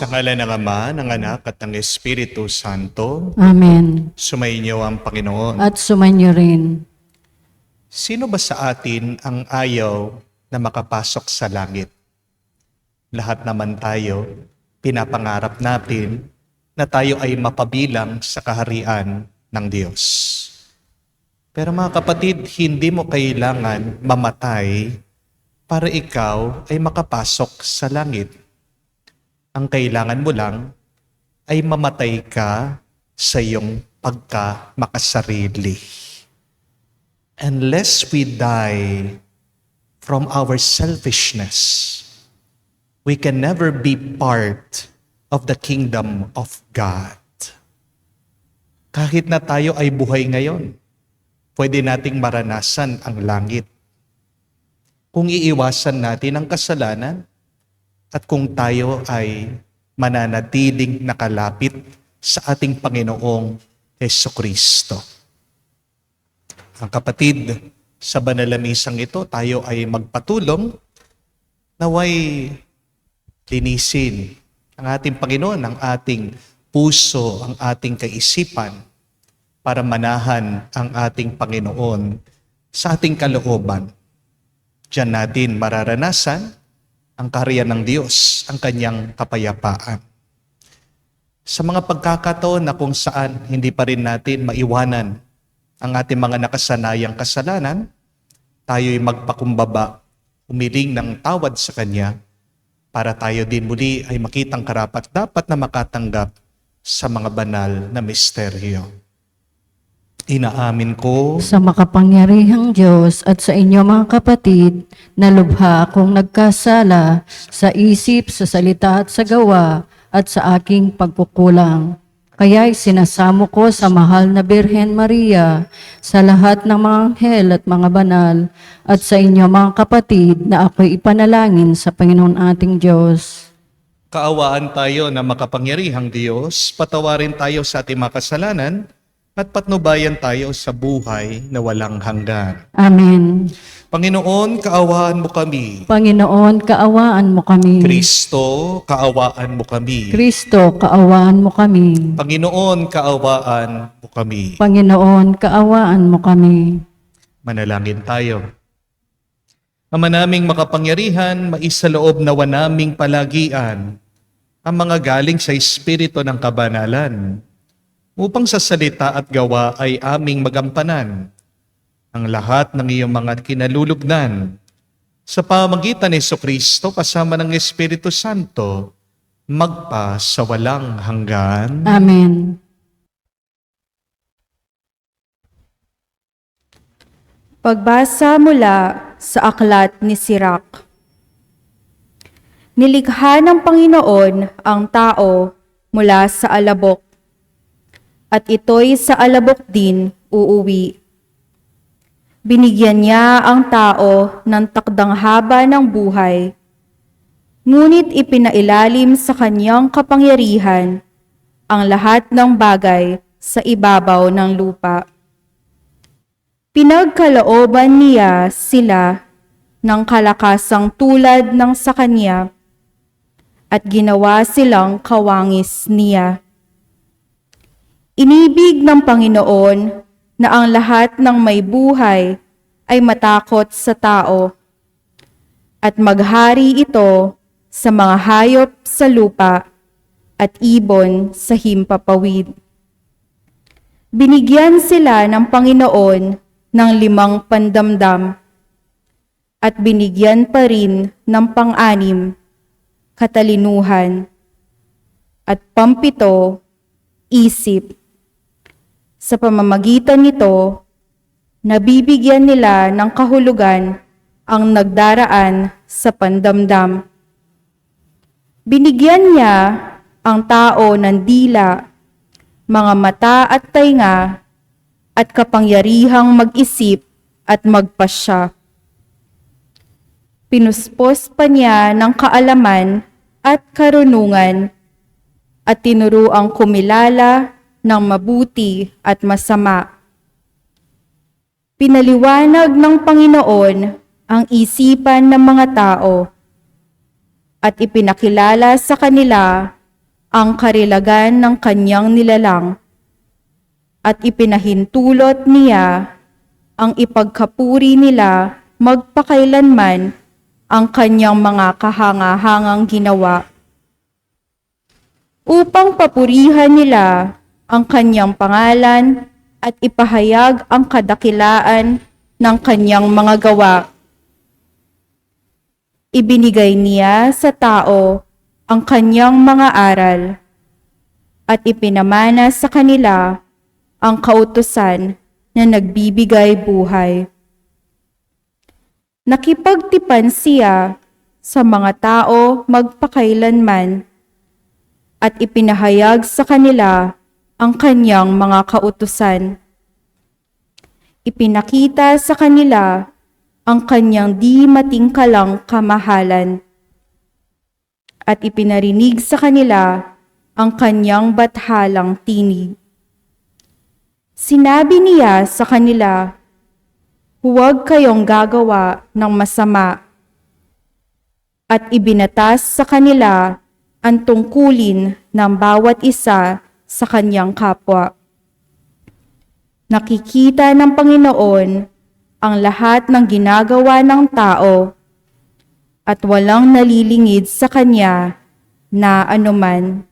Sa ngalan ng Ama, ng Anak, at ng Espiritu Santo, Amen. sumainyo ang Panginoon. At sumanyo rin. Sino ba sa atin ang ayaw na makapasok sa langit? Lahat naman tayo, pinapangarap natin na tayo ay mapabilang sa kaharian ng Diyos. Pero mga kapatid, hindi mo kailangan mamatay para ikaw ay makapasok sa langit. Ang kailangan mo lang ay mamatay ka sa iyong pagkamakasarili. Unless we die from our selfishness, we can never be part of the kingdom of God. Kahit na tayo ay buhay ngayon, pwede nating maranasan ang langit. Kung iiwasan natin ang kasalanan, at kung tayo ay mananatiling nakalapit sa ating Panginoong Hesukristo. Ang kapatid, sa banal na misang ito, tayo ay magpatulong naway linisin ang ating Panginoon, ang ating puso, ang ating kaisipan para manahan ang ating Panginoon sa ating kalooban. Diyan natin mararanasan ang kaharian ng Diyos, ang kanyang kapayapaan. Sa mga pagkakataon na kung saan hindi pa rin natin maiwanan ang ating mga nakasanayang kasalanan, tayo'y magpakumbaba, humiling ng tawad sa Kanya, para tayo din muli ay makitang karapat-dapat na makatanggap sa mga banal na misteryo. Inaamin ko Sa makapangyarihang Diyos at sa inyo mga kapatid, na lubha akong nagkasala sa isip, sa salita at sa gawa at sa aking pagkukulang. Kaya'y sinasamo ko sa mahal na Birhen Maria, sa lahat ng mga anghel at mga banal, at sa inyo mga kapatid na ako'y ipanalangin sa Panginoon ating Diyos. kaawaan tayo na makapangyarihang Diyos, patawarin tayo sa ating mga kasalanan, at patnubayan tayo sa buhay na walang hanggan. Amen. Panginoon, kaawaan mo kami. Panginoon, kaawaan mo kami. Kristo, kaawaan mo kami. Kristo, kaawaan mo kami. Panginoon, kaawaan mo kami. Panginoon, kaawaan mo kami. Manalangin tayo. Ama naming makapangyarihan, maisaloob nawa naming palagian ang mga galing sa Espiritu ng Kabanalan, upang sa salita at gawa ay aming magampanan ang lahat ng iyong mga kinalulugnan sa pamagitan ni Jesucristo kasama ng Espiritu Santo, magpa sa walang hanggan. Amen. Pagbasa mula sa aklat ni Sirach. Nilikha ng Panginoon ang tao mula sa alabok, at ito'y sa alabok din uuwi. Binigyan niya ang tao ng takdang haba ng buhay, ngunit ipinailalim sa kanyang kapangyarihan ang lahat ng bagay sa ibabaw ng lupa. Pinagkalooban niya sila ng kalakasang tulad ng sa kanya, at ginawa silang kawangis niya. Inibig ng Panginoon na ang lahat ng may buhay ay matakot sa tao, at maghari ito sa mga hayop sa lupa at ibon sa himpapawid. Binigyan sila ng Panginoon ng 5 pandamdam, at binigyan pa rin ng pang-6, katalinuhan, at pang-7, isip. Sa pamamagitan nito, nabibigyan nila ng kahulugan ang nagdaraan sa pandamdam. Binigyan niya ang tao ng dila, mga mata at tainga, at kapangyarihang mag-isip at magpasya. Pinuspos pa niya ng kaalaman at karunungan, at tinuruang kumilala ng mabuti at masama. Pinaliwanag ng Panginoon ang isipan ng mga tao, at ipinakilala sa kanila ang karilagan ng kanyang nilalang at ipinahintulot niya ang ipagkapuri nila magpakailanman ang kanyang mga kahanga-hangang ginawa upang papurihan nila ang kanyang pangalan at ipahayag ang kadakilaan ng kanyang mga gawa. Ibinigay niya sa tao ang kanyang mga aral at ipinamana sa kanila ang kautusan na nagbibigay buhay. Nakipagtipan siya sa mga tao magpakailanman at ipinahayag sa kanila ang kanyang mga kautusan. Ipinakita sa kanila ang kanyang di matingkalang kamahalan at ipinarinig sa kanila ang kanyang bathalang tinig. Sinabi niya sa kanila, "Huwag kayong gagawa ng masama," at ibinatas sa kanila ang tungkulin ng bawat isa sa kanyang kapwa. Nakikita ng Panginoon ang lahat ng ginagawa ng tao at walang nalilingid sa kanya na anuman.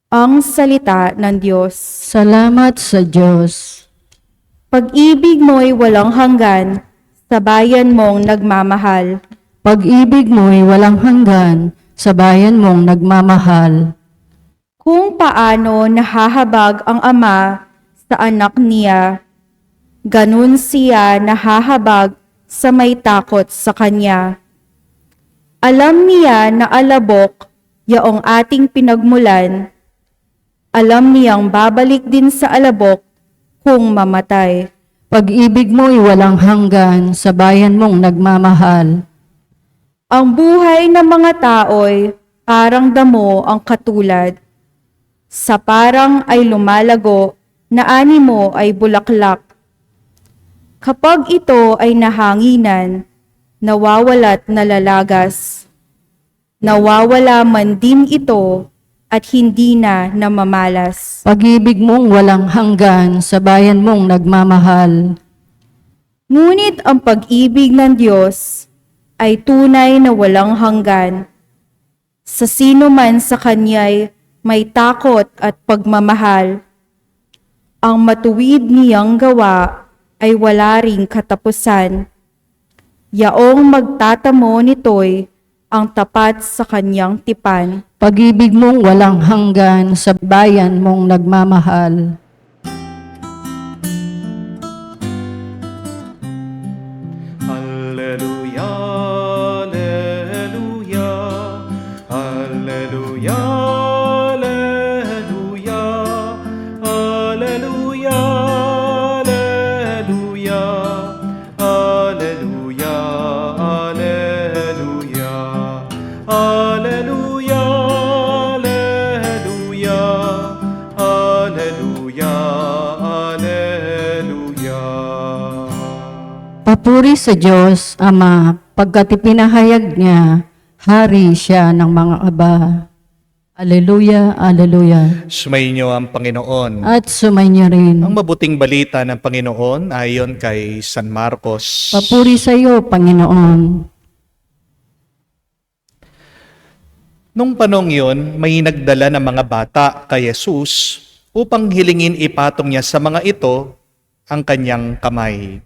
Ang salita ng Diyos. Salamat sa Diyos. Pag-ibig mo'y walang hanggan sa bayan mong nagmamahal. Pag-ibig mo'y walang hanggan sa bayan mong nagmamahal. Kung paano nahahabag ang ama sa anak niya, ganun siya nahahabag sa may takot sa kanya. Alam niya na alabok yaong ating pinagmulan. Alam niyang babalik din sa alabok kung mamatay. Pag-ibig mo'y walang hanggan sa bayan mong nagmamahal. Ang buhay ng mga tao'y parang damo ang katulad. Sa parang ay lumalago na animo ay bulaklak. Kapag ito ay nahanginan, nawawala't nalalagas. Nawawala man din ito at hindi na namamalas. Pag-ibig mong walang hanggan sa bayan mong nagmamahal. Ngunit ang pag-ibig ng Diyos ay tunay na walang hanggan. Sa sino man sa Kanya'y may takot at pagmamahal. Ang matuwid niyang gawa ay wala ring katapusan. Yaong magtatamo nito'y ang tapat sa kanyang tipan. Pag-ibig mong walang hanggan sa bayan mong nagmamahal. Alleluia, alleluia, alleluia, alleluia, alleluia, alleluia, alleluia, alleluia, alleluia, alleluia, alleluia, alleluia. Papuri sa Diyos, Ama, pagkat ipinahayag niya, hari siya ng mga aba. Aleluya, aleluya. Sumainyo ang Panginoon. At sumainyo rin. Ang mabuting balita ng Panginoon ayon kay San Marcos. Papuri sa iyo, Panginoon. Nung panong yon, may nagdala ng mga bata kay Jesus upang hilingin ipatong niya sa mga ito ang kanyang kamay.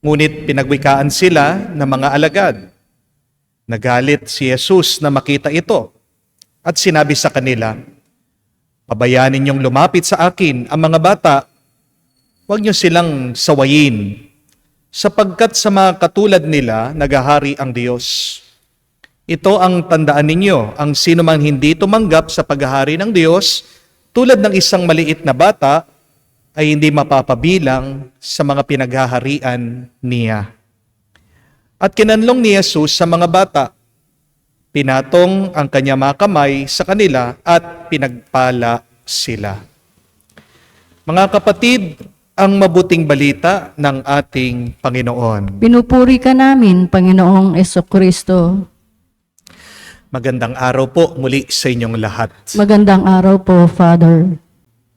Ngunit pinagwikaan sila ng mga alagad. Nagalit si Jesus na makita ito at sinabi sa kanila, "Pabayaan ninyong lumapit sa akin ang mga bata, huwag niyo silang sawayin, sapagkat sa mga katulad nila nagahari ang Diyos. Ito ang tandaan ninyo, ang sino man hindi tumanggap sa paghahari ng Diyos, tulad ng isang maliit na bata, ay hindi mapapabilang sa mga pinaghaharian niya." At kinanlong ni Jesus sa mga bata, pinatong ang kanyang mga kamay sa kanila at pinagpala sila. Mga kapatid, ang mabuting balita ng ating Panginoon. Pinupuri ka namin, Panginoong Esokristo. Magandang araw po muli sa inyong lahat. Magandang araw po, Father.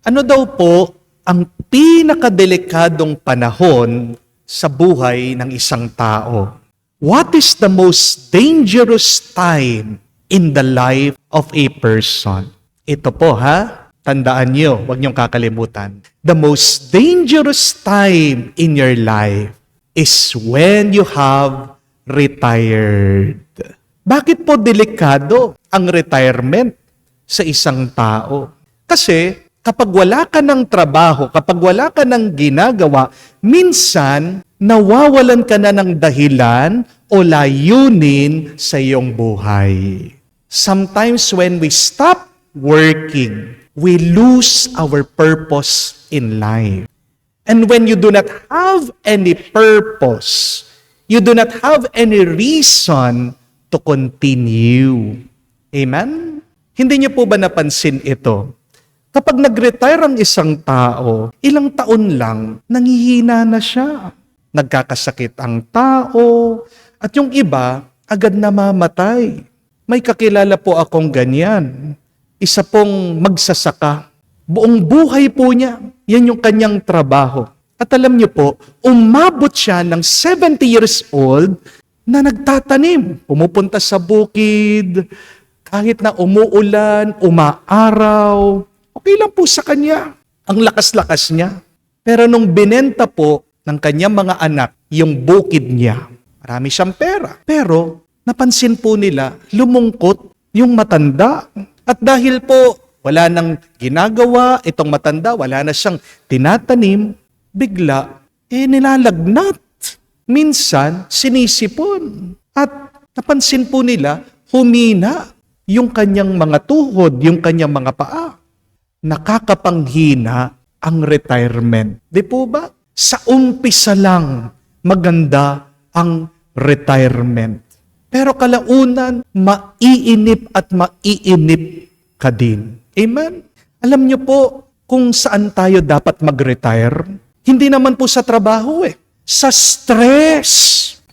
Ano daw po ang pinakadelikadong panahon sa buhay ng isang tao? What is the most dangerous time in the life of a person? Ito po tandaan nyo, huwag niyong kakalimutan. The most dangerous time in your life is when you have retired. Bakit po delikado ang retirement sa isang tao? Kasi kapag wala ka ng trabaho, kapag wala ka ng ginagawa, minsan nawawalan ka na ng dahilan o layunin sa iyong buhay. Sometimes when we stop working, we lose our purpose in life. And when you do not have any purpose, you do not have any reason to continue. Amen? Hindi niyo po ba napansin ito? Kapag nag-retire ang isang tao, ilang taon lang, nanghihina na siya. Nagkakasakit ang tao, at yung iba, agad namamatay. May kakilala po akong ganyan. Isa pong magsasaka. Buong buhay po niya, yan yung kanyang trabaho. At alam niyo po, umabot siya ng 70 years old na nagtatanim. Pumupunta sa bukid, kahit na umuulan, umaaraw, okay lang po sa kanya. Ang lakas-lakas niya. Pero nung binenta po ng kanyang mga anak, yung bukid niya, marami siyang pera. Pero napansin po nila, lumungkot yung matanda. At dahil po wala nang ginagawa, itong matanda, wala na siyang tinatanim, bigla, nilalagnat. Minsan, sinisipon. At napansin po nila, humina yung kanyang mga tuhod, yung kanyang mga paa. Nakakapanghina ang retirement. Di po ba? Sa umpisa lang, maganda ang retirement. Pero kalaunan, maiinip at maiinip ka din. Amen? Alam niyo po kung saan tayo dapat mag-retire? Hindi naman po sa trabaho sa stress.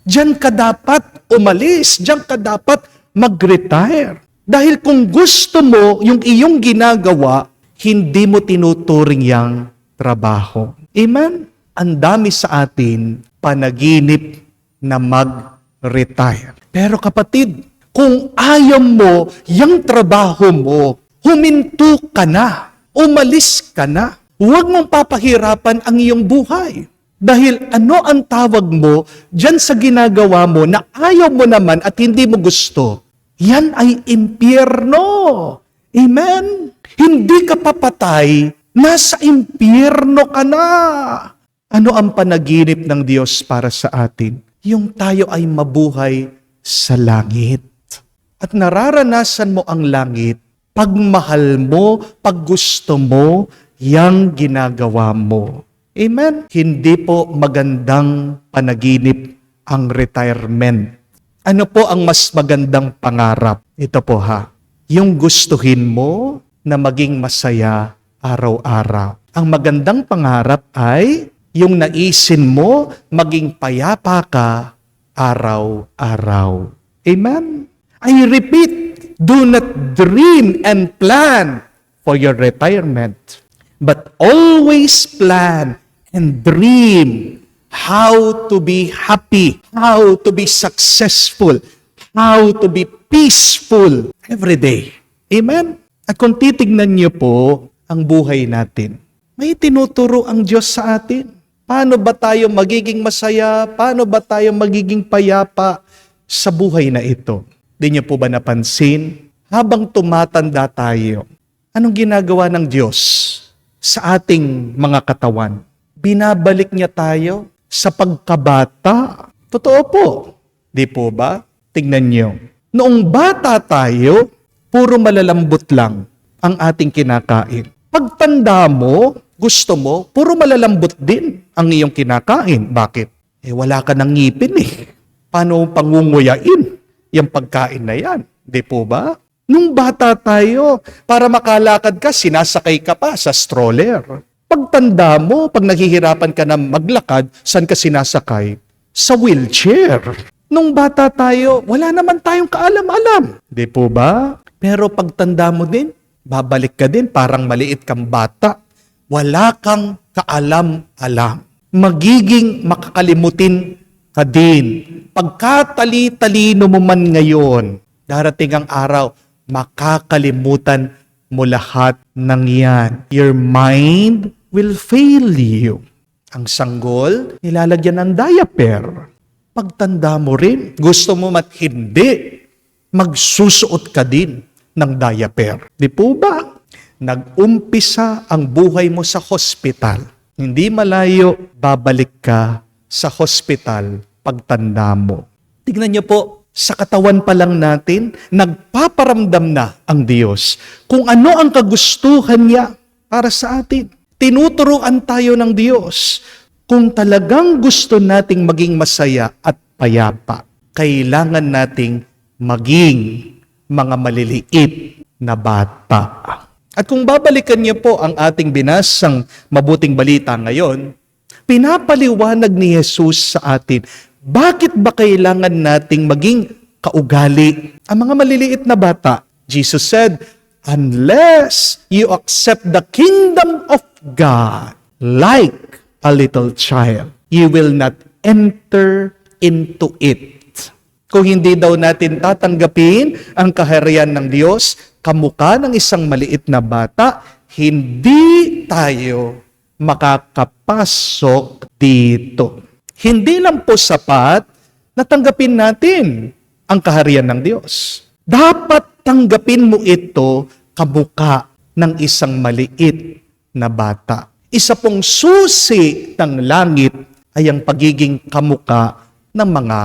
Diyan ka dapat umalis. Diyan ka dapat mag-retire. Dahil kung gusto mo yung iyong ginagawa, hindi mo tinuturing yang trabaho. Amen? Ang dami sa atin panaginip na mag-retire. Pero kapatid, kung ayaw mo yung trabaho mo, huminto ka na, umalis ka na. Huwag mong papahirapan ang iyong buhay. Dahil ano ang tawag mo dyan sa ginagawa mo na ayaw mo naman at hindi mo gusto, yan ay impyerno. Amen? Hindi ka papatay, nasa impyerno ka na. Ano ang panaginip ng Diyos para sa atin? Yung tayo ay mabuhay sa langit. At nararanasan mo ang langit pag mahal mo, pag gusto mo, yang ginagawa mo. Amen? Hindi po magandang panaginip ang retirement. Ano po ang mas magandang pangarap? Ito po yung gustuhin mo na maging masaya araw-araw. Ang magandang pangarap ay yung naisin mo maging payapa ka araw-araw. Amen? I repeat, do not dream and plan for your retirement, but always plan and dream how to be happy, how to be successful, how to be peaceful every day. Amen? At kung titignan niyo po ang buhay natin, may tinuturo ang Diyos sa atin. Paano ba tayo magiging masaya? Paano ba tayo magiging payapa sa buhay na ito? Di niyo po ba napansin? Habang tumatanda tayo, anong ginagawa ng Diyos sa ating mga katawan? Binabalik niya tayo sa pagkabata. Totoo po. Di po ba? Tingnan niyo. Noong bata tayo, puro malalambot lang ang ating kinakain. Pagtanda mo, gusto mo, puro malalambot din ang iyong kinakain. Bakit? Wala ka ng ngipin Paano pangunguyain yung pagkain na yan? Di po ba? Nung bata tayo, para makalakad ka, sinasakay ka pa sa stroller. Pagtanda mo, pag naghihirapan ka na maglakad, saan ka sinasakay? Sa wheelchair. Nung bata tayo, wala naman tayong kaalam-alam. Di po ba? Pero pagtanda mo din, babalik ka din, parang maliit kang bata. Wala kang kaalam-alam. Magiging makakalimutin ka din. Pagkatali-talino mo man ngayon, darating ang araw, makakalimutan mo lahat ng yan. Your mind will fail you. Ang sanggol, nilalagyan ng diaper. Pagtanda mo rin, gusto mo mat hindi, magsusuot ka din ng diaper. Di po ba? Nag-umpisa ang buhay mo sa hospital. Hindi malayo, babalik ka sa hospital pagtanda mo. Tignan niyo po, sa katawan pa lang natin, nagpaparamdam na ang Diyos kung ano ang kagustuhan niya para sa atin. Tinuturuan tayo ng Diyos kung talagang gusto nating maging masaya at payapa. Kailangan nating maging mga maliliit na bata. At kung babalikan niyo po ang ating binasang mabuting balita ngayon, pinapaliwanag ni Jesus sa atin, bakit ba kailangan nating maging kaugali ang mga maliliit na bata? Jesus said, unless you accept the kingdom of God like a little child, you will not enter into it. Kung hindi daw natin tatanggapin ang kaharian ng Diyos, kamukha ng isang maliit na bata, hindi tayo makakapasok dito. Hindi lang po sapat na tanggapin natin ang kaharian ng Diyos. Dapat tanggapin mo ito kamukha ng isang maliit na bata. Isa pong susi ng langit ay ang pagiging kamukha ng mga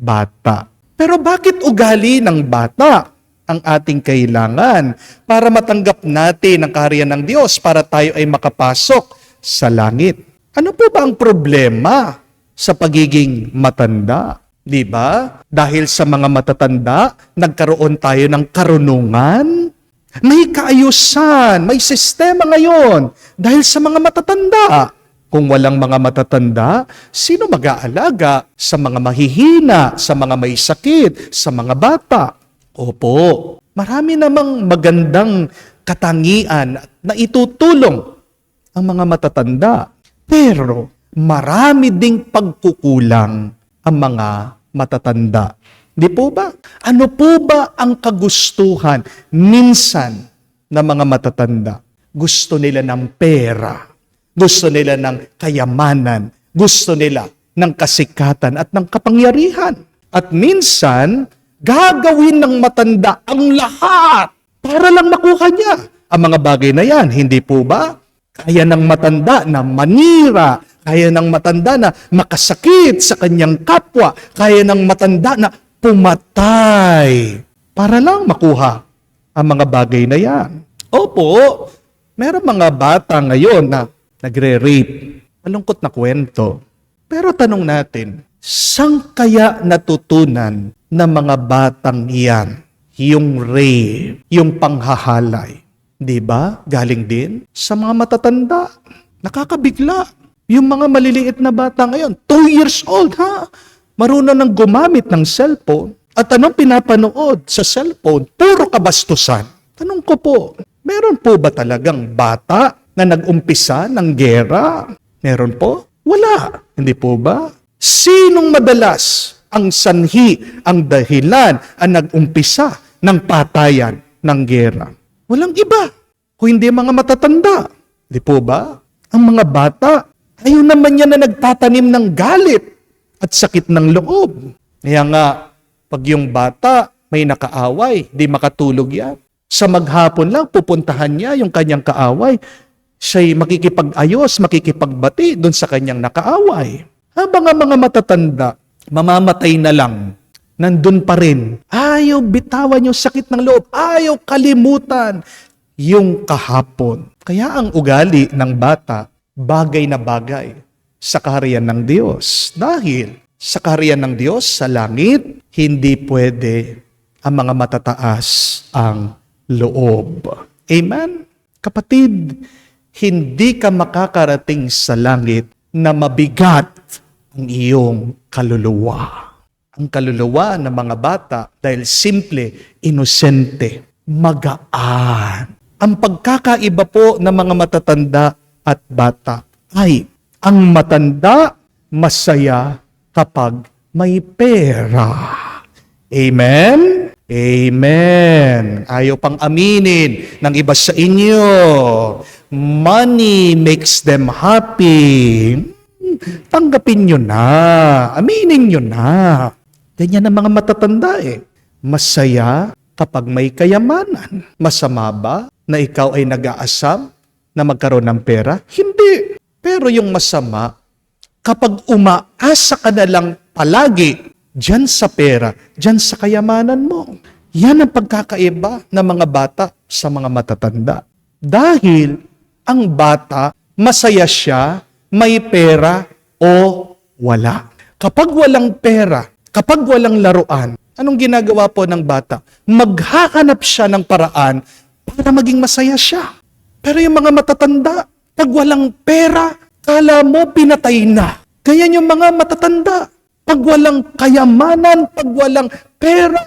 bata. Pero bakit ugali ng bata ang ating kailangan para matanggap natin ang kaharian ng Diyos para tayo ay makapasok sa langit? Ano po ba ang problema sa pagiging matanda? Di ba? Dahil sa mga matatanda, nagkaroon tayo ng karunungan. May kaayusan, may sistema ngayon dahil sa mga matatanda. Kung walang mga matatanda, sino mag-aalaga sa mga mahihina, sa mga may sakit, sa mga bata? Opo, marami namang magandang katangian na itutulong ang mga matatanda. Pero marami ding pagkukulang ang mga matatanda. Di po ba? Ano po ba ang kagustuhan minsan ng mga matatanda? Gusto nila ng pera. Gusto nila ng kayamanan. Gusto nila ng kasikatan at ng kapangyarihan. At minsan, gagawin ng matanda ang lahat para lang makuha niya ang mga bagay na yan. Hindi po ba? Kaya ng matanda na manira, kaya ng matanda na makasakit sa kanyang kapwa, kaya ng matanda na pumatay para lang makuha ang mga bagay na yan. Opo, meron mga bata ngayon na nagre-rape. Malungkot na kwento. Pero tanong natin, saan kaya natutunan ng mga batang iyan yung rape, yung panghahalay? Di ba? Galing din sa mga matatanda. Nakakabigla. Yung mga maliliit na bata ngayon, 2 years old ha? Marunong nang gumamit ng cellphone. At anong pinapanood sa cellphone? Puro kabastusan. Tanong ko po, meron po ba talagang bata na nag-umpisa ng gera? Meron po? Wala. Hindi po ba? Sinong madalas ang sanhi, ang dahilan, ang nag-umpisa ng patayan ng gera? Walang iba, kung hindi mga matatanda. Di po ba? Ang mga bata, ayaw naman yan na nagtatanim ng galit at sakit ng loob. Kaya nga, pag yung bata may nakaaway, di makatulog yan. Sa maghapon lang, pupuntahan niya yung kanyang kaaway. Siya'y makikipag-ayos, makikipagbati doon sa kanyang nakaaway. Habang ang mga matatanda, mamamatay na lang, nandun pa rin. Ayaw bitawan yung sakit ng loob. Ayaw kalimutan yung kahapon. Kaya ang ugali ng bata, bagay na bagay sa kaharian ng Diyos. Dahil sa kaharian ng Diyos, sa langit, hindi pwede ang mga matataas ang loob. Amen? Kapatid, hindi ka makakarating sa langit na mabigat ang iyong kaluluwa. ang kaluluwa ng mga bata dahil simple, inosente, magaan. Ang pagkakaiba po ng mga matatanda at bata ay ang matanda masaya kapag may pera. Amen? Amen. Ayaw pang aminin ng iba sa inyo. Money makes them happy. Tanggapin nyo na. Aminin nyo na. Ganyan ang mga matatanda eh. Masaya kapag may kayamanan. Masama ba na ikaw ay nag-aasam na magkaroon ng pera? Hindi. Pero yung masama, kapag umaasa ka na lang palagi dyan sa pera, dyan sa kayamanan mo. Yan ang pagkakaiba ng mga bata sa mga matatanda. Dahil ang bata, masaya siya, may pera o wala. Kapag walang pera, kapag walang laruan, anong ginagawa po ng bata? Maghahanap siya ng paraan para maging masaya siya. Pero yung mga matatanda, pag walang pera, kala mo pinatay na. Kaya yung mga matatanda, pag walang kayamanan, pag walang pera,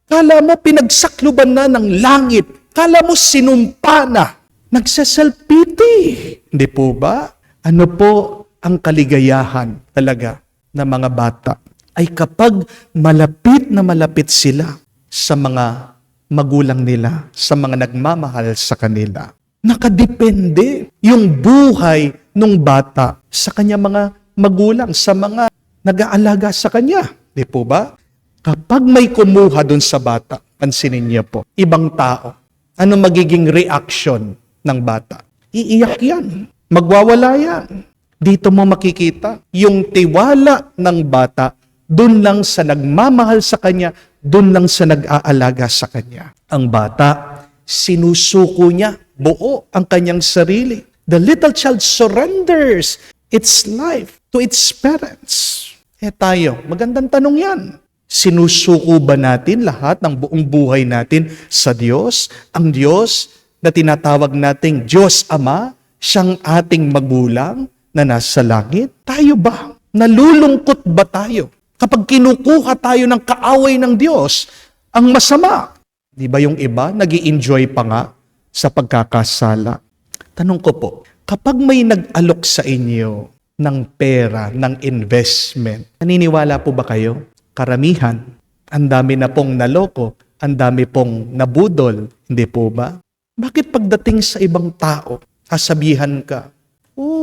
kala mo pinagsakluban na ng langit. Kala mo sinumpa na. Nagsaself-pity. Hindi po ba? Ano po ang kaligayahan talaga ng mga bata? Ay kapag malapit na malapit sila sa mga magulang nila, sa mga nagmamahal sa kanila. Nakadepende yung buhay ng bata sa kanya mga magulang, sa mga nag-aalaga sa kanya. Di po ba? Kapag may kumuha dun sa bata, pansinin niyo po, ibang tao, ano magiging reaction ng bata? Iiyak yan. Magwawala yan. Dito mo makikita yung tiwala ng bata dun lang sa nagmamahal sa kanya, dun lang sa nag-aalaga sa kanya. Ang bata, sinusuko niya buo ang kanyang sarili. The little child surrenders its life to its parents. Tayo, magandang tanong yan. Sinusuko ba natin lahat ng buong buhay natin sa Diyos? Ang Diyos na tinatawag nating Diyos Ama, siyang ating magulang na nasa langit? Tayo ba? Nalulungkot ba tayo? Kapag kinukuha tayo ng kaaway ng Diyos, ang masama. Di ba yung iba, nag-i-enjoy pa nga sa pagkakasala? Tanong ko po, kapag may nag-alok sa inyo ng pera, ng investment, naniniwala po ba kayo? Karamihan, ang dami na pong naloko, ang dami pong nabudol, hindi po ba? Bakit pagdating sa ibang tao, sasabihan ka,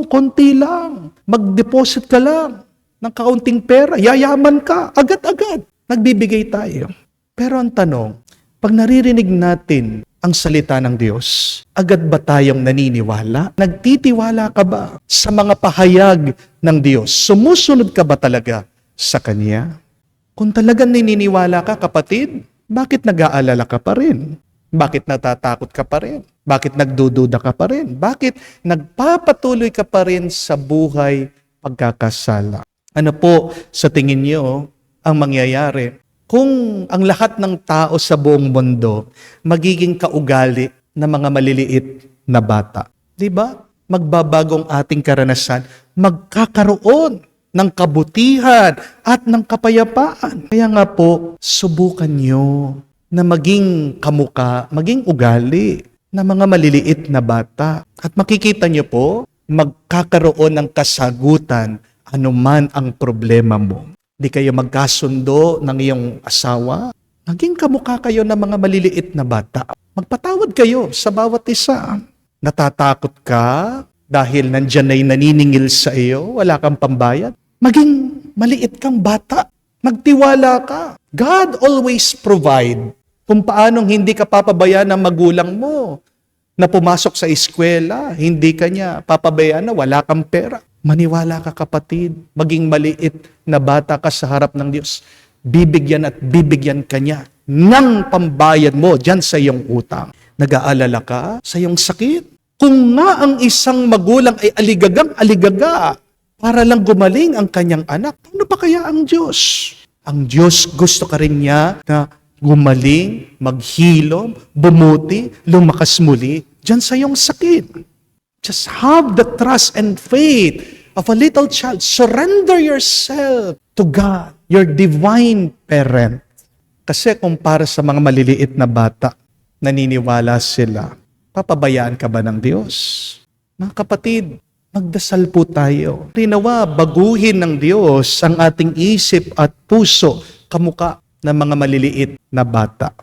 konti lang, mag-deposit ka lang ng kaunting pera, yayaman ka, agad-agad. Nagbibigay tayo. Pero ang tanong, pag naririnig natin ang salita ng Diyos, agad ba tayong naniniwala? Nagtitiwala ka ba sa mga pahayag ng Diyos? Sumusunod ka ba talaga sa Kanya? Kung talagang naniniwala ka, kapatid, bakit nag-aalala ka pa rin? Bakit natatakot ka pa rin? Bakit nagdududa ka pa rin? Bakit nagpapatuloy ka pa rin sa buhay pagkakasala? Ano po sa tingin niyo ang mangyayari kung ang lahat ng tao sa buong mundo magiging kaugali ng mga maliliit na bata? Di ba? Magbabagong ating karanasan, magkakaroon ng kabutihan at ng kapayapaan. Kaya nga po, subukan nyo na maging kamuka, maging ugali ng mga maliliit na bata. At makikita nyo po, magkakaroon ng kasagutan anuman ang problema mo. Di kayo magkasundo ng iyong asawa, maging kamukha kayo ng mga maliliit na bata. Magpatawad kayo sa bawat isa. Natatakot ka dahil nandyan ay naniningil sa iyo, wala kang pambayad. Maging maliit kang bata. Magtiwala ka. God always provide. Kung paanong hindi ka papabayaan ng magulang mo na pumasok sa eskwela, hindi ka niya papabayaan na wala kang pera. Maniwala ka, kapatid, maging maliit na bata ka sa harap ng Diyos. Bibigyan at bibigyan ka niya ng pambayad mo dyan sa iyong utang. Nag-aalala ka sa iyong sakit? Kung nga ang isang magulang ay aligagang-aligaga para lang gumaling ang kanyang anak, ano pa kaya ang Diyos? Ang Diyos gusto ka rin niya na gumaling, maghilom, bumuti, lumakas muli dyan sa iyong sakit. Just have the trust and faith of a little child. Surrender yourself to God. your divine parent. Kasi kung para sa mga maliliit na bata, naniniwala sila, papabayaan ka ba ng Diyos? Mga kapatid, magdasal po tayo. Rinawa, baguhin ng Diyos ang ating isip at puso kamuka ng mga maliliit na bata.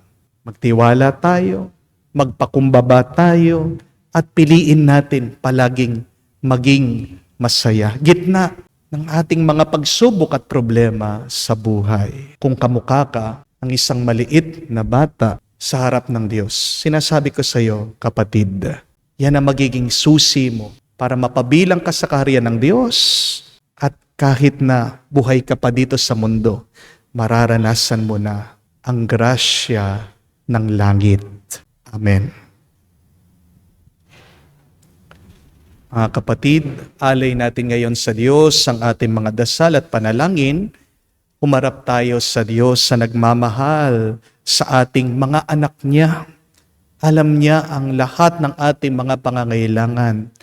Magtiwala tayo, magpakumbaba tayo, at piliin natin palaging maging masaya. Gitna ng ating mga pagsubok at problema sa buhay. Kung kamukha ka ang isang maliit na bata sa harap ng Diyos, sinasabi ko sa iyo, kapatid, yan ang magiging susi mo para mapabilang ka sa kaharian ng Diyos at kahit na buhay ka pa dito sa mundo, mararanasan mo na ang grasya ng langit. Amen. Mga kapatid, alay natin ngayon sa Diyos ang ating mga dasal at panalangin. Humarap tayo sa Diyos sa nagmamahal sa ating mga anak niya. Alam niya ang lahat ng ating mga pangangailangan.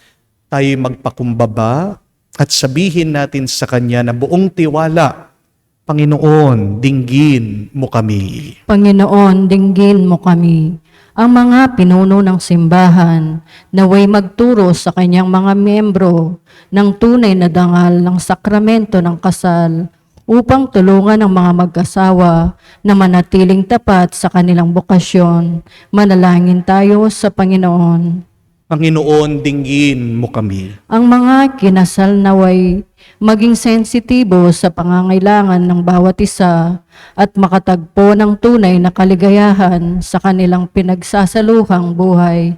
Tayo'y magpakumbaba at sabihin natin sa Kanya na buong tiwala, Panginoon, dinggin mo kami. Panginoon, dinggin mo kami. Ang mga pinuno ng simbahan naway magturo sa kanyang mga miyembro ng tunay na dangal ng sakramento ng kasal upang tulungan ang mga mag-asawa na manatiling tapat sa kanilang bokasyon. Manalangin tayo sa Panginoon. Panginoon, dinggin mo kami. Ang mga kinasal naway maging sensitibo sa pangangailangan ng bawat isa at makatagpo ng tunay na kaligayahan sa kanilang pinagsasaluhang buhay.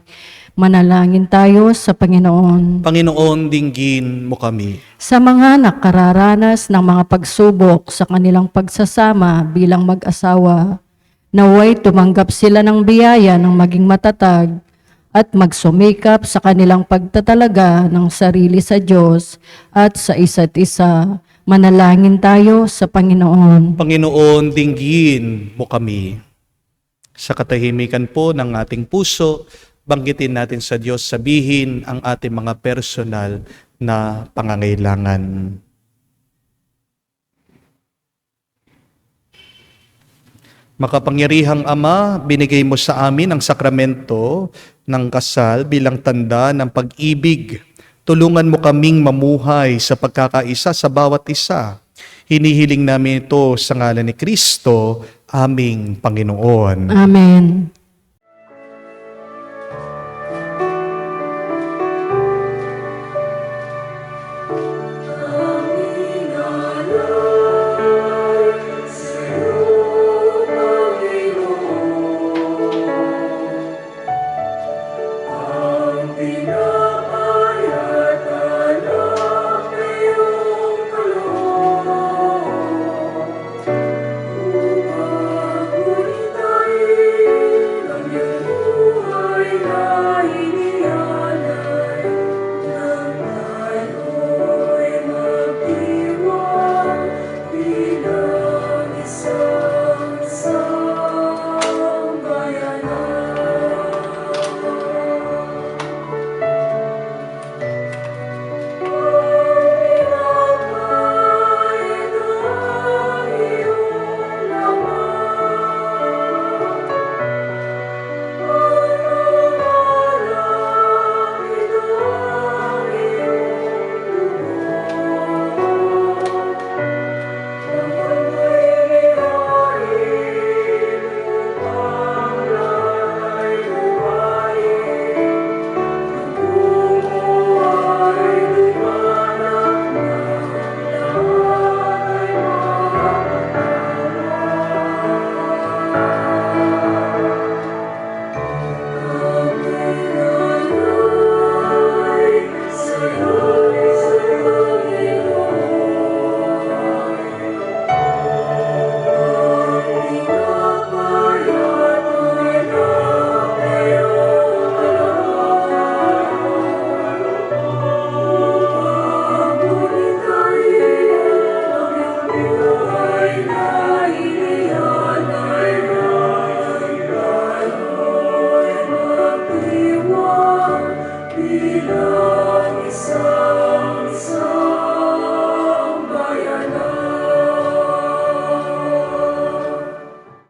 Manalangin tayo sa Panginoon. Panginoon, dinggin mo kami. Sa mga nakararanas ng mga pagsubok sa kanilang pagsasama bilang mag-asawa, naway tumanggap sila ng biyaya ng maging matatag at magsumikap sa kanilang pagtatalaga ng sarili sa Diyos at sa isa't isa. Manalangin tayo sa Panginoon. Panginoon, dinggin mo kami. Sa katahimikan po ng ating puso, banggitin natin sa Diyos, sabihin ang ating mga personal na pangangailangan. Makapangyarihang Ama, binigay mo sa amin ang sakramento ng kasal bilang tanda ng pag-ibig. Tulungan mo kaming mamuhay sa pagkakaisa sa bawat isa. Hinihiling namin ito sa ngalan ni Kristo, aming Panginoon. Amen.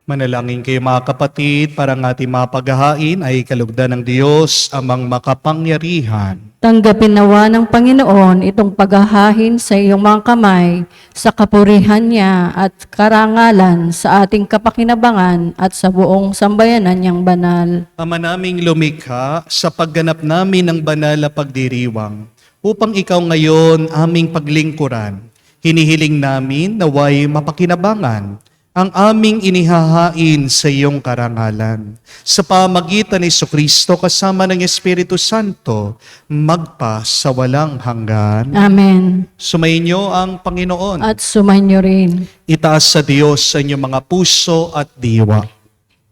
Manalangin kayo mga kapatid para ang ating mga paghahain ay kalugdan ng Diyos amang makapangyarihan. Tanggapin nawa ng Panginoon itong paghahain sa iyong mga kamay sa kapurihan niya at karangalan sa ating kapakinabangan at sa buong sambayanan niyang banal. Ama naming lumikha, sa pagganap namin ng banal na pagdiriwang, upang ikaw ngayon aming paglingkuran, hinihiling namin naway mapakinabangan ang aming inihahain sa iyong karangalan. Sa pamagitan ni Jesucristo kasama ng Espiritu Santo, magpa sa walang hanggan. Amen. Sumainyo ang Panginoon. At sumainyo rin. Itaas sa Diyos sa inyong mga puso at diwa.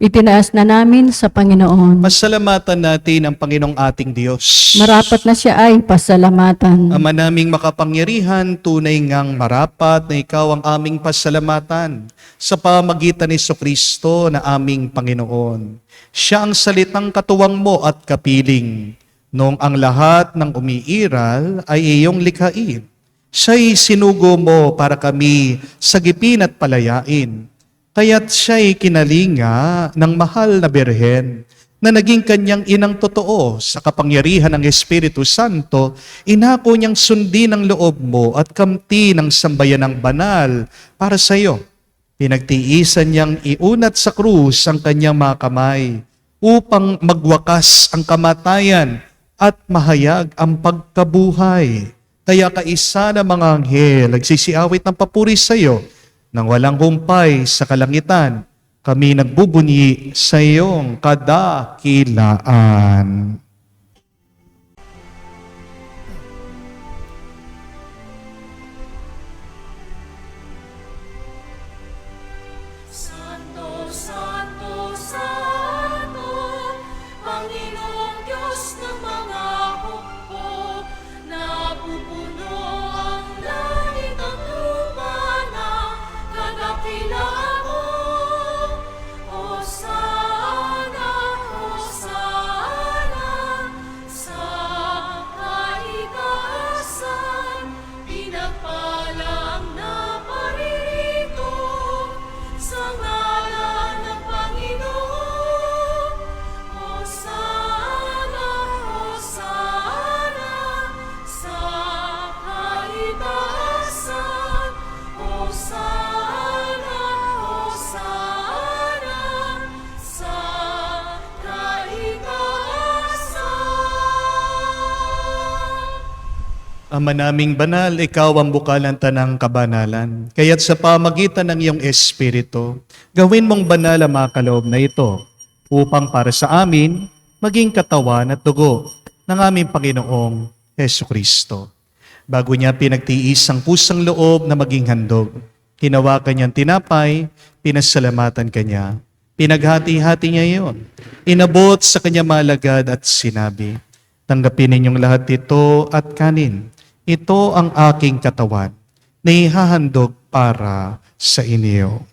Itinaas na namin sa Panginoon. Pasalamatan natin ang Panginoong ating Diyos. Marapat na siya ay pasalamatan. Ama naming makapangyarihan, tunay ngang marapat na ikaw ang aming pasalamatan sa pamagitan ni Jesucristo na aming Panginoon. Siya ang salitang katuwang mo at kapiling. Noong ang lahat ng umiiral ay iyong likhain. Siya'y sinugo mo para kami sagipin at palayain. Kaya't siya'y kinalinga ng mahal na Birhen na naging kanyang inang totoo sa kapangyarihan ng Espiritu Santo, inako niyang sundin ang loob mo at kamti ng sambayanang banal para sa iyo. Pinagtiisan niyang iunat sa krus ang kanyang mga kamay upang magwakas ang kamatayan at mahayag ang pagkabuhay. Kaya kaisa ng mga anghel nagsisiawit ng papuri sa iyo, nang walang humpay sa kalangitan, kami nagbubunyi sa iyong kadakilaan. Santo, Santo, Santo, Panginoong Diyos ng mga hukbo, napupuno ang langit at lupa ng kadakilaan mo. Hosana, Hosana, sa kaitaasan, pinagpala ang naparirito sa ngalan ng Panginoon. Hosana, Hosana, sa kaitaasan. Hosana, Hosana, sa kaitaasan. Ama naming banal, ikaw ang bukal ng tanang kabanalan. Kaya't sa pamagitan ng iyong Espiritu, gawin mong banal ang mga kaloob na ito upang para sa amin maging katawan at dugo ng aming Panginoong Hesukristo. Bago niya pinagtiis ang pusang loob na maging handog, hinawakan niyang tinapay, pinasalamatan kanya. Pinaghati-hati niya iyon. Inabot sa kanya malagad at sinabi, tanggapin ninyong lahat ito at kanin. Ito ang aking katawan na ihahandog para sa inyo.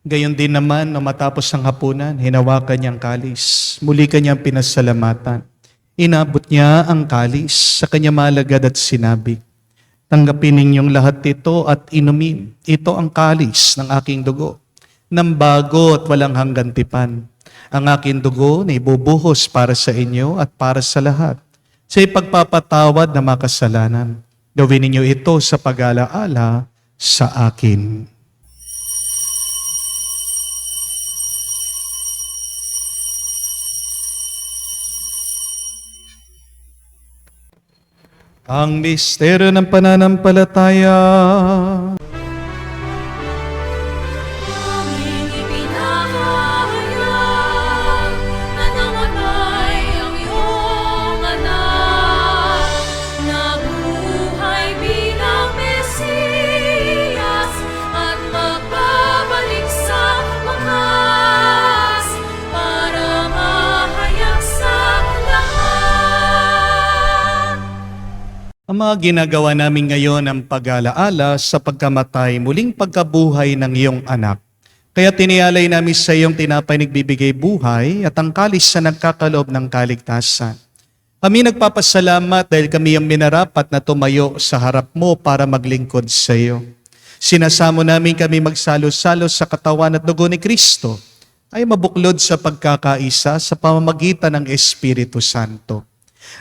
Gayon din naman, na matapos ang hapunan, hinawakan niyang kalis. Muli kanyang pinasalamatan. Inabot niya ang kalis sa kanya malagad at sinabi, tanggapin ninyong lahat ito at inumin. Ito ang kalis ng aking dugo, ng bago at walang hanggan tipan. Ang aking dugo na ibubuhos para sa inyo at para sa lahat, sa ipagpapatawad na mga kasalanan. Gawin ninyo ito sa pag-alaala sa akin. Ang misteryo ng pananampalataya. Aming ipinahayag na namatay ang iyong anak, nabuhay bilang Mesiyas at magbabalik sa wakas para mahayag sa lahat. Ang mga ginagawa namin ngayon ang pag-alaala sa pagkamatay, muling pagkabuhay ng iyong anak. Kaya tinialay namin sa iyong tinapay nagbibigay buhay at ang kalis na nagkakaloob ng kaligtasan. Kami nagpapasalamat dahil kami ang minarapat na tumayo sa harap mo para maglingkod sa iyo. Sinasamo namin kami magsalo-salo sa katawan at dugo ni Kristo ay mabuklod sa pagkakaisa sa pamamagitan ng Espiritu Santo.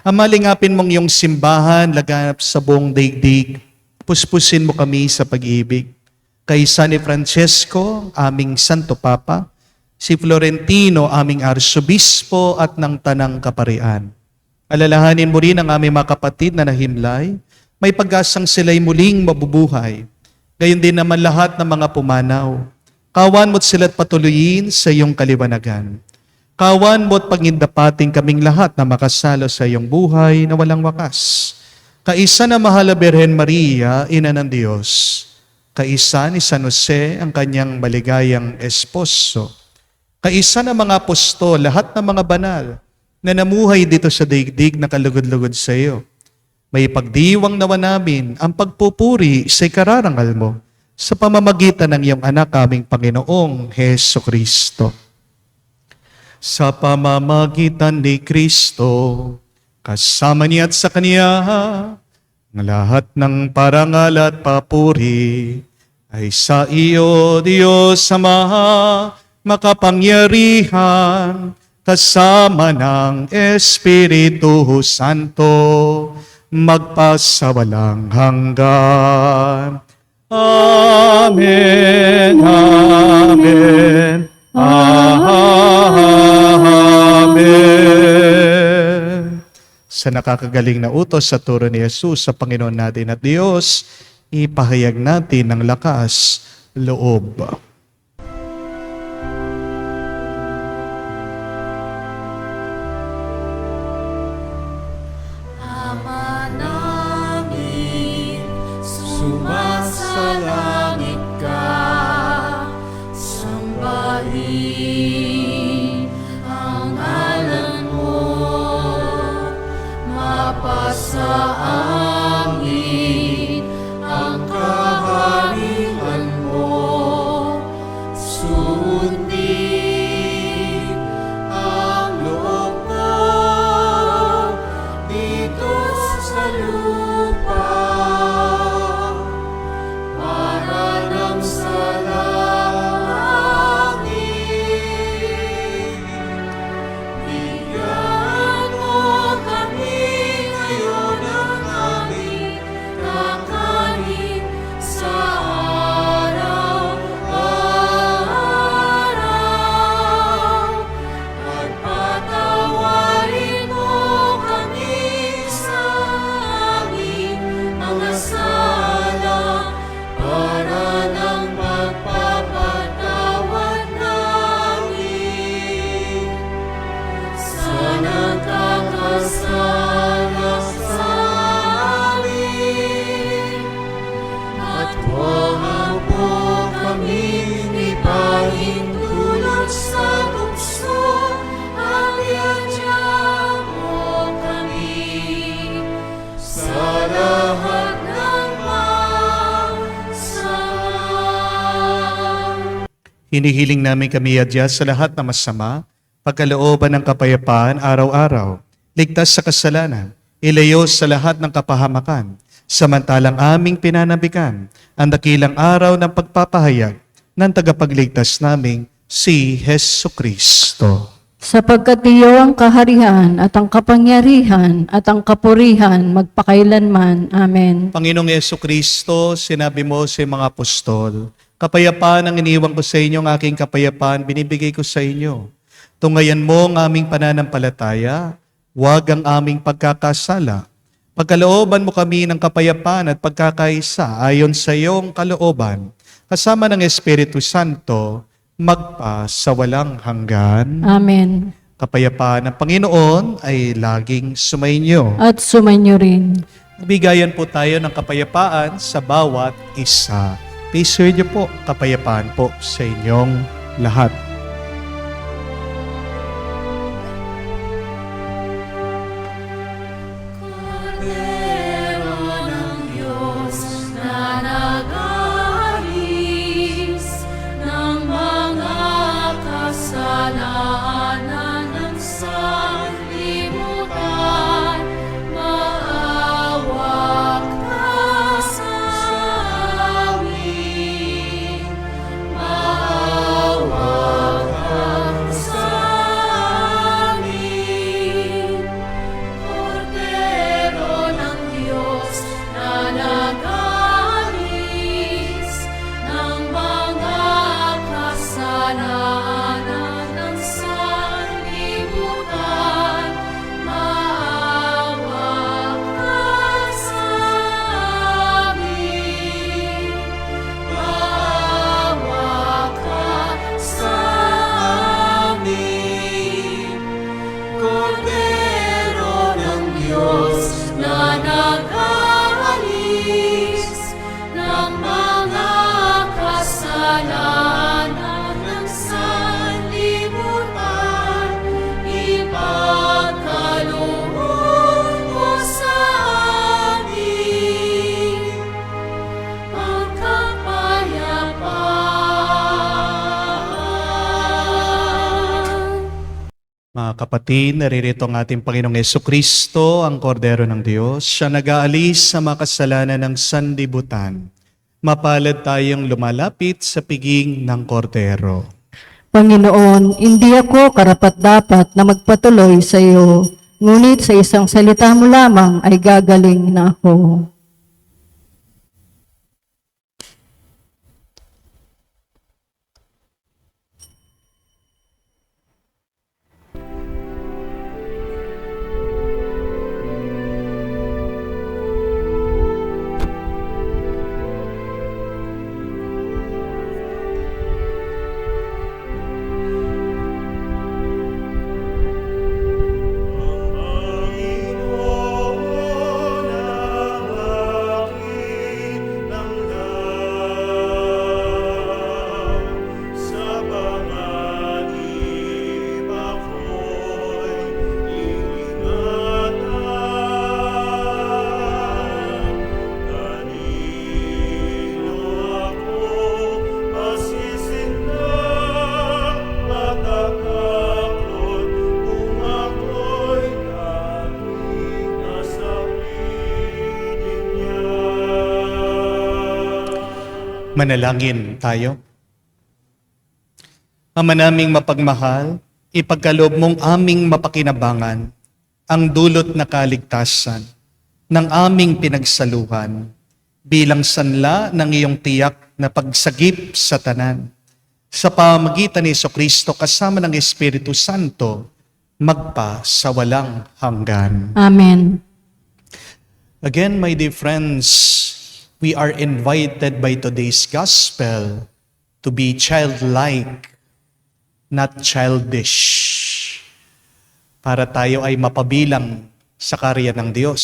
Amalingapin mong iyong simbahan, laganap sa buong daigdig. Puspusin mo kami sa pag-ibig. Kay San Francesco, aming Santo Papa, si Florentino, aming Arsobispo at ng Tanang Kaparian. Alalahanin mo rin ang aming mga kapatid na nahimlay, may pag-asang sila'y muling mabubuhay. Gayon din naman lahat ng mga pumanaw. Kawan mo't sila't patuloyin sa iyong kaliwanagan. Kawan mo't pangindapating kaming lahat na makasalo sa iyong buhay na walang wakas. Kaisa na mahal na Birhen Maria, Ina ng Diyos. Kaisa ni San Jose, ang kanyang maligayang esposo. Kaisa ng mga apostol, lahat ng mga banal na namuhay dito sa daigdig na kalugod-lugod sa iyo. May pagdiwang nawa namin ang pagpupuri sa ikararangal mo sa pamamagitan ng iyong anak aming Panginoong Heso Kristo. Sa pamamagitan ni Kristo, kasama niya at sa Kanya, ang lahat ng parangal at papuri ay sa iyo, Diyos Ama, makapangyarihan, kasama ng Espiritu Santo, magpasawalang hanggan. Amen, Amen, Amen. Sa nakakagaling na utos sa turo ni Jesus sa Panginoon natin at Diyos, ipahayag natin ng lakas loob. Ama namin, sumasalangit ka, sambahin ang ngalan mo, mapasa amin ang kaharian mo, sundin ang loob mo dito sa lupa para nang sa langit. Bigyan mo kami ngayon ng aming kakanin sa araw-araw. At patawarin mo kami sa aming mga sala para nang magpapatawad namin sa nagkakasala sa amin. At huwag mo kaming ipahintulot sa tukso, at iadya mo kami sa lahat ng masama. Hinihiling namin kami adya sa lahat na masama, pagkalooban ng kapayapaan araw-araw, ligtas sa kasalanan, ilayo sa lahat ng kapahamakan, samantalang aming pinanabikan ang dakilang araw ng pagpapahayag ng tagapagligtas naming si Heso Kristo. Sapagkat iyo ang kaharian at ang kapangyarihan at ang kapurihan magpakailanman. Amen. Panginoong Heso Kristo, sinabi mo sa mga apostol, kapayapaan ang iniwan ko sa inyo, ang aking kapayapaan binibigay ko sa inyo. Tungayan mo ang aming pananampalataya, huwag ang aming pagkakasala. Pagkalooban mo kami ng kapayapaan at pagkakaisa ayon sa iyong kalooban, kasama ng Espiritu Santo, magpa sa walang hanggan. Amen. Kapayapaan ng Panginoon ay laging sumainyo. At sumainyo rin. Bigayan po tayo ng kapayapaan sa bawat isa. Please hear niyo po, kapayapaan po sa inyong lahat. Kordero ng Diyos na nag-aalis ng mga kasalanan ng sanlibutan, kapatid, naririto ang ating Panginoong Jesucristo, ang Kordero ng Diyos. Siya nag-aalis sa mga kasalanan ng sanlibutan. Mapalad tayong lumalapit sa piging ng Kordero. Panginoon, hindi ako karapat-dapat na magpatuloy sa iyo, ngunit sa isang salita mo lamang ay gagaling na ako. Manalangin tayo. Ama naming mapagmahal, ipagkaloob mong aming mapakinabangan ang dulot na kaligtasan ng aming pinagsaluhan bilang sanla ng iyong tiyak na pagsagip sa tanan. Sa pamagitan ni Jesucristo kasama ng Espiritu Santo, magpa sa walang hanggan. Amen. Again, my dear friends, we are invited by today's gospel to be childlike, not childish. Para tayo ay mapabilang sa karya ng Diyos,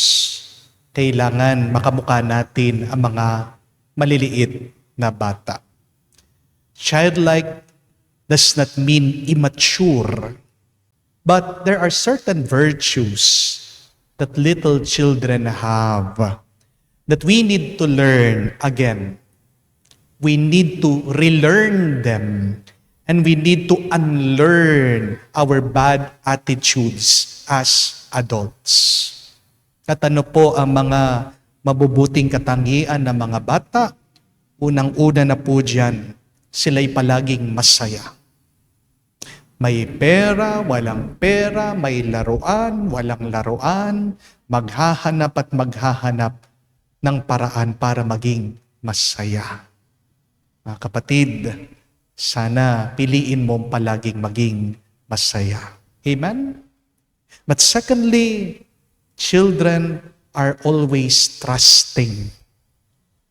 kailangan makamukha natin ang mga maliliit na bata. Childlike does not mean immature, but there are certain virtues that little children have that we need to learn again. We need to relearn them, and we need to unlearn our bad attitudes as adults. At ano po ang mga mabubuting katangian ng mga bata? Unang-una na po dyan, sila'y palaging masaya. May pera, walang pera, may laruan, walang laruan, maghahanap at maghahanap ng paraan para maging masaya. Mga kapatid, sana piliin mong palaging maging masaya. Amen? But secondly, children are always trusting.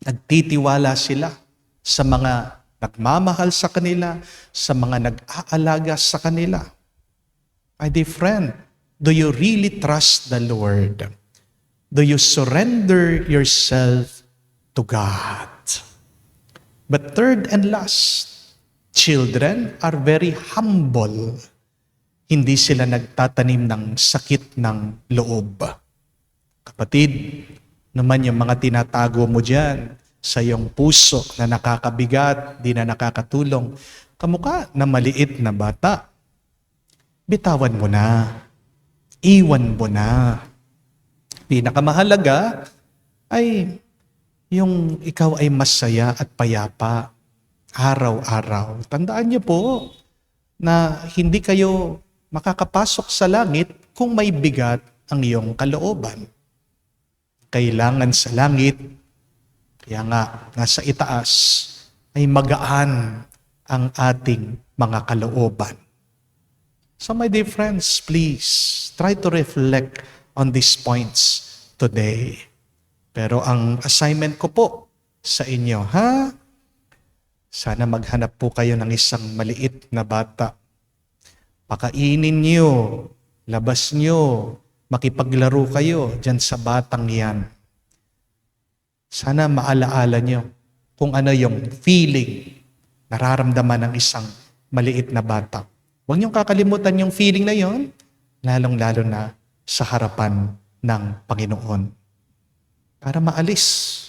Nagtitiwala sila sa mga nagmamahal sa kanila, sa mga nag-aalaga sa kanila. My dear friend, do you really trust the Lord? Do you surrender yourself to God? But third and last, children are very humble. Hindi sila nagtatanim ng sakit ng loob. Kapatid, naman yung mga tinatago mo dyan sa iyong puso na nakakabigat, di na nakakatulong, kamukha na maliit na bata. Bitawan mo na. Iwan mo na. Pinakamahalaga ay yung ikaw ay masaya at payapa araw-araw. Tandaan niyo po na hindi kayo makakapasok sa langit kung may bigat ang iyong kalooban. Kailangan sa langit, kaya nga nasa itaas, ay magaan ang ating mga kalooban. So my dear friends, please try to reflect on these points today. Pero ang assignment ko po sa inyo, sana maghanap po kayo ng isang maliit na bata. Pakainin nyo, labas nyo, makipaglaro kayo dyan sa batang yan. Sana maalaala nyo kung ano yung feeling, nararamdaman ng isang maliit na bata. Huwag niyong kakalimutan yung feeling na yon, lalong-lalo na sa harapan ng Panginoon. Para maalis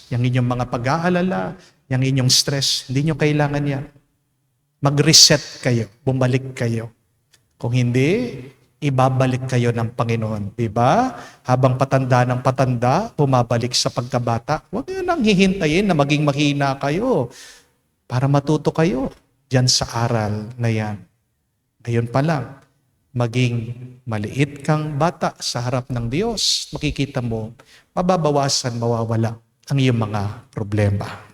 yung inyong mga pag-aalala, yung inyong stress, hindi nyo kailangan yan. Mag-reset kayo, bumalik kayo. Kung hindi, ibabalik kayo ng Panginoon. Diba? Habang patanda ng patanda, bumabalik sa pagkabata. Huwag nyo nang hihintayin na maging mahina kayo para matuto kayo dyan sa aral na yan. Ngayon pa lang, maging maliit kang bata sa harap ng Diyos, makikita mo, mababawasan, mawawala ang iyong mga problema.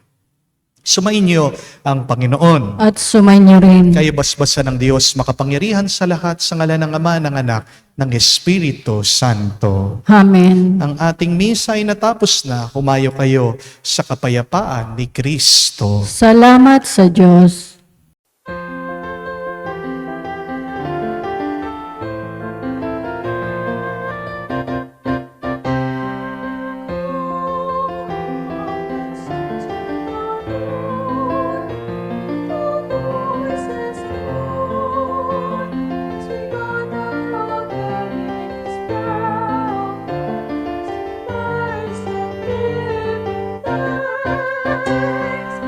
Sumainyo ang Panginoon. At sumainyo rin. Kayo basbasa ng Diyos, makapangyarihan sa lahat, sa ngalan ng Ama, ng Anak, ng Espiritu Santo. Amen. Ang ating misa ay natapos na. Humayo kayo sa kapayapaan ni Kristo. Salamat sa Diyos.